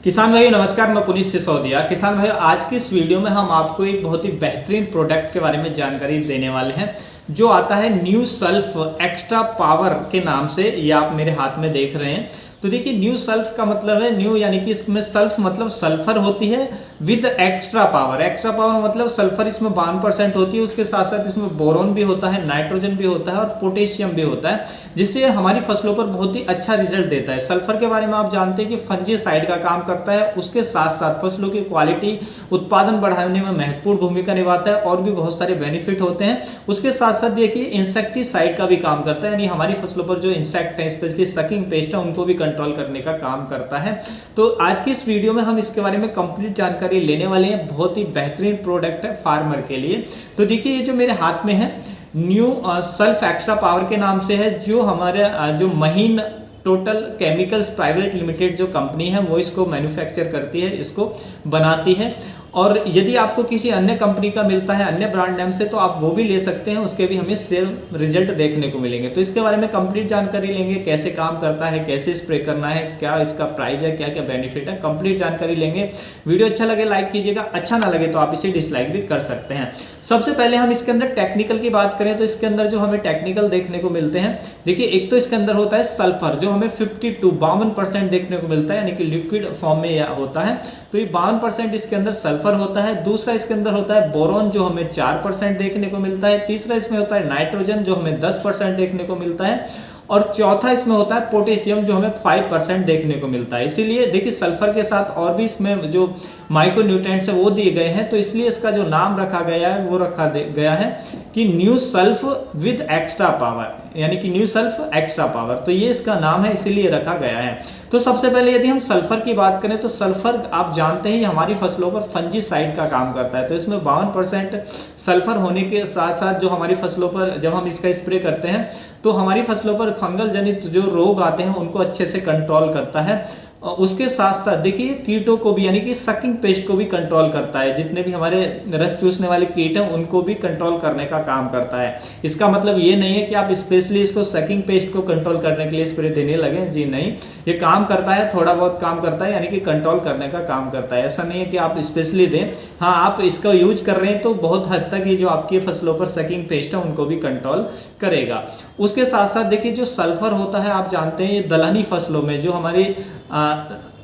किसान भाई नमस्कार, मैं पुनीत सिसोदिया। किसान भाई आज की इस वीडियो में हम आपको एक बहुत ही बेहतरीन प्रोडक्ट के बारे में जानकारी देने वाले हैं जो आता है न्यू सल्फ एक्स्ट्रा पावर के नाम से। ये आप मेरे हाथ में देख रहे हैं। तो देखिए न्यू सल्फ का मतलब है न्यू, यानी कि इसमें सल्फ मतलब सल्फर होती है with extra power. Extra power मतलब सल्फर इसमें 52% होती है, उसके साथ साथ इसमें बोरोन भी होता है, नाइट्रोजन भी होता है और पोटेशियम भी होता है, जिससे हमारी फसलों पर बहुत ही अच्छा रिजल्ट देता है। सल्फर के बारे में आप जानते हैं कि फंजीसाइड का काम करता है, उसके साथ साथ फसलों की क्वालिटी उत्पादन बढ़ाने में महत्वपूर्ण भूमिका निभाता है और भी बहुत सारे बेनिफिट होते हैं। उसके साथ साथ देखिए इंसेक्टिसाइड का भी काम करता है, यानी हमारी फसलों पर जो इंसेक्ट है स्पेशली सकिंग पेस्ट है उनको भी कंट्रोल करने का काम करता है। तो आज की इस वीडियो में हम इसके बारे में कंप्लीट जानकारी लेने वाले हैं। बहुत ही बेहतरीन प्रोडक्ट है फार्मर के लिए। तो देखिए ये जो मेरे हाथ में है न्यू सल्फ एक्स्ट्रा पावर के नाम से है, जो हमारे जो महीन टोटल केमिकल्स प्राइवेट लिमिटेड जो कंपनी है वो इसको मैन्युफैक्चर करती है, इसको बनाती है। और यदि आपको किसी अन्य कंपनी का मिलता है अन्य ब्रांड नेम से तो आप वो भी ले सकते हैं, उसके भी हमें सेम रिजल्ट देखने को मिलेंगे। तो इसके बारे में कंप्लीट जानकारी लेंगे, कैसे काम करता है, कैसे स्प्रे करना है, क्या इसका प्राइस है, क्या क्या बेनिफिट है, कंप्लीट जानकारी लेंगे। वीडियो अच्छा लगे लाइक कीजिएगा, अच्छा ना लगे तो आप इसे डिसलाइक भी कर सकते हैं। सबसे पहले हम इसके अंदर टेक्निकल की बात करें तो इसके अंदर जो हमें टेक्निकल देखने को मिलते हैं, देखिए एक तो इसके अंदर होता है सल्फर जो हमें 52% देखने को मिलता है, यानी कि लिक्विड फॉर्म में यह होता है। तो ये 52% इसके अंदर सल्फर होता है। दूसरा इसके अंदर होता है बोरॉन जो हमें 4% देखने को मिलता है। तीसरा इसमें होता है नाइट्रोजन जो हमें 10% देखने को मिलता है। और चौथा इसमें होता है पोटेशियम जो हमें 5% देखने को मिलता है। इसीलिए देखिए सल्फर के साथ और भी इसमें जो माइक्रो न्यूट्रिएंट्स है वो दिए गए हैं, तो इसलिए इसका जो नाम रखा गया है वो रखा गया है कि new sulph with extra power, यानी कि न्यू सल्फ एक्स्ट्रा पावर। तो ये इसका नाम है, इसीलिए रखा गया है। तो सबसे पहले यदि हम सल्फर की बात करें तो सल्फर आप जानते हैं हमारी फसलों पर फंजीसाइड का काम करता है। तो इसमें 52% सल्फर होने के साथ साथ जो हमारी फसलों पर जब हम इसका स्प्रे करते हैं तो हमारी फसलों पर फंगल जनित जो रोग आते हैं उनको अच्छे से कंट्रोल करता है। उसके साथ साथ देखिए कीटों को भी, यानी कि सकिंग पेस्ट को भी कंट्रोल करता है। जितने भी हमारे रस चूसने वाले कीट हैं उनको भी कंट्रोल करने का काम करता है। इसका मतलब ये नहीं है कि आप स्पेशली इसको सकिंग पेस्ट को कंट्रोल करने के लिए स्प्रे देने लगे, जी नहीं, ये काम करता है, थोड़ा बहुत काम करता है, यानी कि कंट्रोल करने का काम करता है। ऐसा नहीं है कि आप स्पेशली दें, हाँ आप इसका यूज कर रहे हैं तो बहुत हद तक ये जो आपकी फसलों पर सकिंग पेस्ट है उनको भी कंट्रोल करेगा। उसके साथ साथ देखिए जो सल्फर होता है आप जानते हैं ये दलहनी फसलों में जो हमारी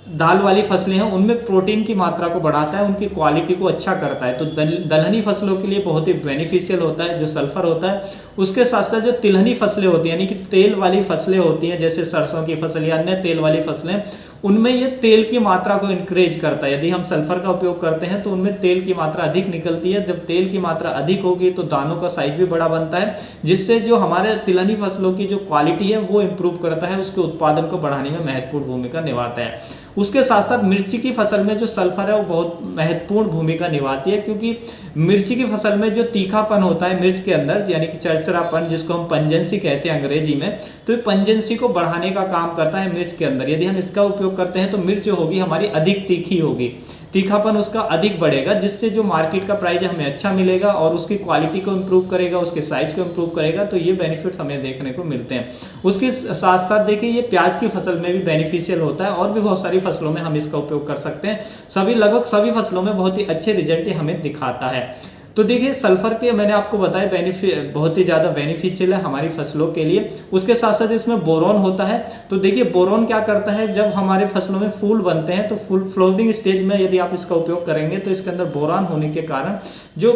दाल वाली फसलें हैं उनमें प्रोटीन की मात्रा को बढ़ाता है, उनकी क्वालिटी को अच्छा करता है। तो दलहनी फसलों के लिए बहुत ही बेनिफिशियल होता है जो सल्फर होता है। उसके साथ साथ जो तिलहनी फसलें होती हैं, यानी कि तेल वाली फसलें होती हैं जैसे सरसों की फसल या अन्य तेल वाली फसलें, उनमें ये तेल की मात्रा को इंक्रीज करता है। यदि हम सल्फर का उपयोग करते हैं तो उनमें तेल की मात्रा अधिक निकलती है। जब तेल की मात्रा अधिक होगी तो दानों का साइज भी बड़ा बनता है, जिससे जो हमारे तिलहनी फसलों की जो क्वालिटी है वो इंप्रूव करता है, उसके उत्पादन को बढ़ाने में महत्वपूर्ण भूमिका निभाता है। उसके साथ साथ मिर्ची की फसल में जो सल्फर है वो बहुत महत्वपूर्ण भूमिका निभाती है, क्योंकि मिर्ची की फसल में जो तीखापन होता है मिर्च के अंदर, यानी कि चरचरापन जिसको हम पंजेंसी कहते हैं अंग्रेजी में, तो ये पंजेंसी को बढ़ाने का काम करता है मिर्च के अंदर। यदि हम इसका उपयोग करते हैं तो मिर्च जो होगी हमारी अधिक तीखी होगी, तीखापन उसका अधिक बढ़ेगा, जिससे जो मार्केट का प्राइस है हमें अच्छा मिलेगा और उसकी क्वालिटी को इम्प्रूव करेगा, उसके साइज को इम्प्रूव करेगा। तो ये बेनिफिट्स हमें देखने को मिलते हैं। उसके साथ साथ देखिए ये प्याज की फसल में भी बेनिफिशियल होता है और भी बहुत सारी फसलों में हम इसका उपयोग कर सकते हैं। लगभग सभी फसलों में बहुत ही अच्छे रिजल्ट हमें दिखाता है। तो देखिए सल्फर के मैंने आपको बताया बेनिफिट बहुत ही ज़्यादा बेनिफिशियल है हमारी फसलों के लिए। उसके साथ साथ इसमें बोरॉन होता है। तो देखिए बोरॉन क्या करता है, जब हमारे फसलों में फूल बनते हैं तो फूल फ्लावरिंग स्टेज में यदि आप इसका उपयोग करेंगे तो इसके अंदर बोरॉन होने के कारण जो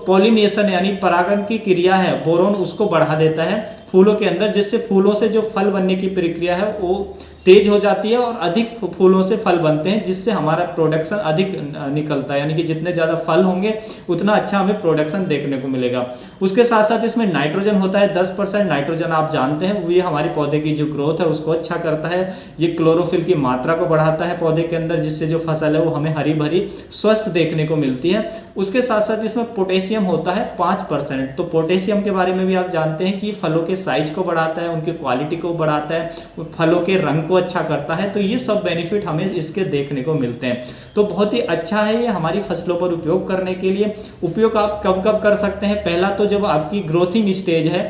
पॉलिनेशन यानी परागण की क्रिया है बोरॉन उसको बढ़ा देता है फूलों के अंदर, जिससे फूलों से जो फल बनने की प्रक्रिया है वो तेज हो जाती है और अधिक फूलों से फल बनते हैं, जिससे हमारा प्रोडक्शन अधिक निकलता है, यानी कि जितने ज़्यादा फल होंगे उतना अच्छा हमें प्रोडक्शन देखने को मिलेगा। उसके साथ साथ इसमें नाइट्रोजन होता है 10%। नाइट्रोजन आप जानते हैं वो ये हमारे पौधे की जो ग्रोथ है उसको अच्छा करता है। ये क्लोरोफिल की मात्रा को बढ़ाता है पौधे के अंदर, जिससे जो फसल है वो हमें हरी भरी स्वस्थ देखने को मिलती है। उसके साथ साथ इसमें पोटेशियम होता है 5%। तो पोटेशियम के बारे में भी आप जानते हैं कि फलों के साइज को बढ़ाता है, उनकी क्वालिटी को बढ़ाता है, फलों के रंग को अच्छा करता है। तो ये सब बेनिफिट हमें इसके देखने को मिलते हैं। तो बहुत ही अच्छा है ये हमारी फसलों पर उपयोग करने के लिए। उपयोग आप कब कब कर सकते हैं, पहला तो जब आपकी ग्रोथिंग स्टेज है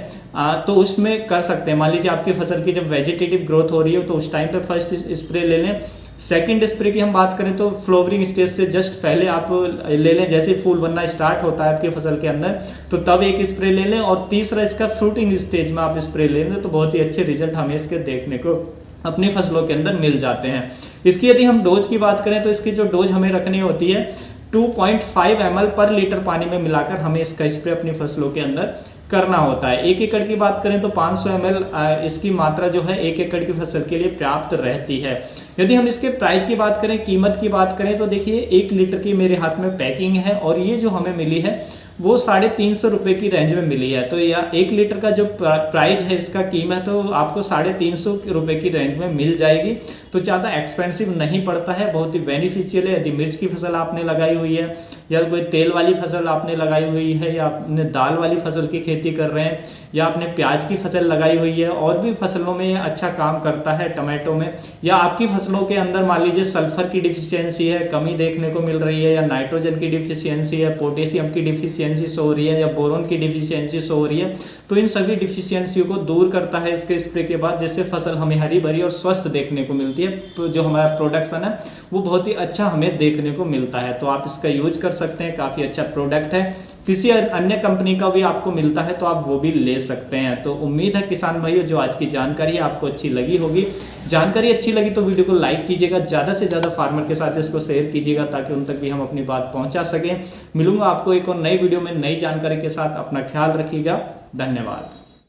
तो उसमें कर सकते हैं। मान लीजिए आपकी फसल की जब वेजिटेटिव ग्रोथ हो रही है तो उस टाइम पे फर्स्ट स्प्रे ले लें। सेकंड स्प्रे की हम बात करें तो फ्लावरिंग स्टेज से जस्ट पहले आप ले लें, जैसे फूल बनना स्टार्ट होता है आपके फसल के अंदर तो तब एक स्प्रे ले लें, और तीसरा इसका फ्रूटिंग स्टेज में आप स्प्रे ले लें तो बहुत ही अच्छे रिजल्ट हमें इसके देखने को अपनी फसलों के अंदर मिल जाते हैं। इसकी यदि हम डोज की बात करें तो इसकी जो डोज हमें रखनी होती है 2.5 ml पर लीटर पानी में मिलाकर हमें इसका स्प्रे अपनी फसलों के अंदर करना होता है। 1 एकड़ की बात करें तो 500 ml इसकी मात्रा जो है 1 एकड़ की फसल के लिए पर्याप्त रहती है। यदि हम इसके प्राइस की बात करें, कीमत की बात करें तो देखिए 1 लीटर की मेरे हाथ में पैकिंग है और ये जो हमें मिली है वो 350 रुपये की रेंज में मिली है। तो यह 1 लीटर का जो प्राइस है इसका कीमत तो आपको 350 रुपये की रेंज में मिल जाएगी, तो ज़्यादा एक्सपेंसिव नहीं पड़ता है, बहुत ही बेनिफिशियल है। यदि मिर्च की फसल आपने लगाई हुई है या कोई तेल वाली फसल आपने लगाई हुई है या आपने दाल वाली फसल की खेती कर रहे हैं या आपने प्याज की फसल लगाई हुई है, और भी फसलों में ये अच्छा काम करता है, टमाटो में, या आपकी फसलों के अंदर मान लीजिए सल्फर की डिफिशियंसी है, कमी देखने को मिल रही है, या नाइट्रोजन की डिफिशियंसी है, पोटेशियम की डिफिशियंसी शो हो रही है, या बोरोन की डिफिशियंसी शो हो रही है, तो इन सभी डिफिशियंसियों को दूर करता है इसके स्प्रे के बाद, जिससे फसल हमें हरी भरी और स्वस्थ देखने को मिलती है। तो जो हमारा प्रोडक्शन है वो बहुत ही अच्छा हमें देखने को मिलता है, तो आप इसका यूज कर सकते हैं, काफ़ी अच्छा प्रोडक्ट है। किसी अन्य कंपनी का भी आपको मिलता है तो आप वो भी ले सकते हैं। तो उम्मीद है किसान भाइयों जो आज की जानकारी है आपको अच्छी लगी होगी। जानकारी अच्छी लगी तो वीडियो को लाइक कीजिएगा, ज़्यादा से ज़्यादा फार्मर के साथ इसको शेयर कीजिएगा ताकि उन तक भी हम अपनी बात पहुंचा सकें। मिलूंगा आपको एक और नई वीडियो में नई जानकारी के साथ, अपना ख्याल रखिएगा, धन्यवाद।